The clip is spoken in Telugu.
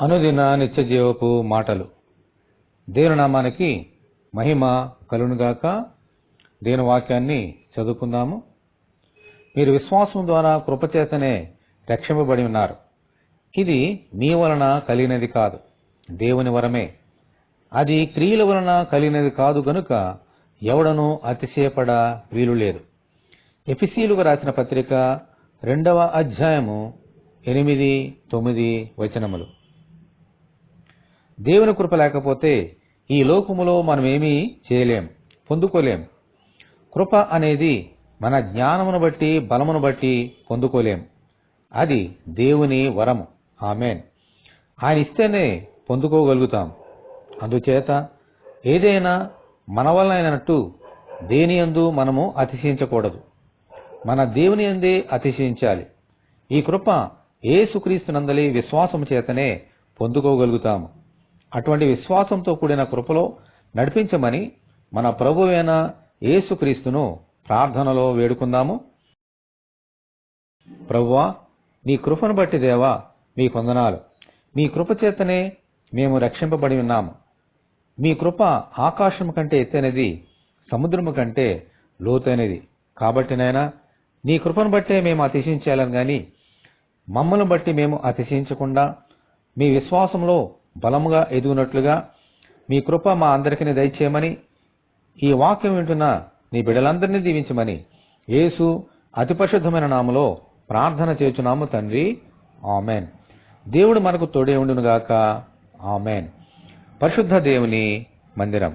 అనుదిన నిత్య జీవపు మాటలు. దేవుని నామానికి మహిమ కలుగునుగాక. దేవుని వాక్యాన్ని చదువుకుందాము. మీరు విశ్వాసం ద్వారా కృపచేతనే రక్షింపబడి ఉన్నారు. ఇది మీ వలన కలిగినది కాదు, దేవుని వరమే. అది క్రియల వలన కలిగినది కాదు గనుక ఎవడనూ అతిశయపడ వీలు లేదు. ఎఫెసీయులకు రాసిన పత్రిక 2వ అధ్యాయము 8-9 వచనములు. దేవుని కృప లేకపోతే ఈ లోకములో మనమేమీ చేయలేం, పొందుకోలేం. కృప అనేది మన జ్ఞానమును బట్టి, బలమును బట్టి పొందుకోలేం. అది దేవుని వరము. ఆమేన్. ఆయన ఇస్తేనే పొందుకోగలుగుతాం. అందుచేత ఏదైనా మన వలన అయినట్టు దేని యందు మనము అతిశయించకూడదు. మన దేవుని యందే అతిశయించాలి. ఈ కృప యేసుక్రీస్తునందలి విశ్వాసము చేతనే పొందుకోగలుగుతాము. అటువంటి విశ్వాసంతో కూడిన కృపలో నడిపించమని మన ప్రభువైన యేసుక్రీస్తును ప్రార్థనలో వేడుకుందాము. ప్రభువా, నీ కృపను బట్టి దేవా మీ వందనాలు. మీ కృప చేతనే మేము రక్షింపబడి ఉన్నాము. మీ కృప ఆకాశం కంటే ఎత్తైనది, సముద్రము కంటే లోతైనది. కాబట్టి నైనా నీ కృపను బట్టే మేము అతిశయించాలని గాని మమ్మల్ని బట్టి మేము అతిశయించకుండా మీ విశ్వాసంలో బలముగా ఎదుగునట్లుగా మీ కృప మా అందరికీ దయచేయమని, ఈ వాక్యం వింటున్న నీ బిడ్డలందరినీ దీవించమని యేసు అతి పరిశుద్ధమైన నామములో ప్రార్థన చేయుచున్నాము తండ్రి. ఆమేన్. దేవుడు మనకు తోడే ఉండునుగాక. ఆమేన్. పరిశుద్ధ దేవుని మందిరం.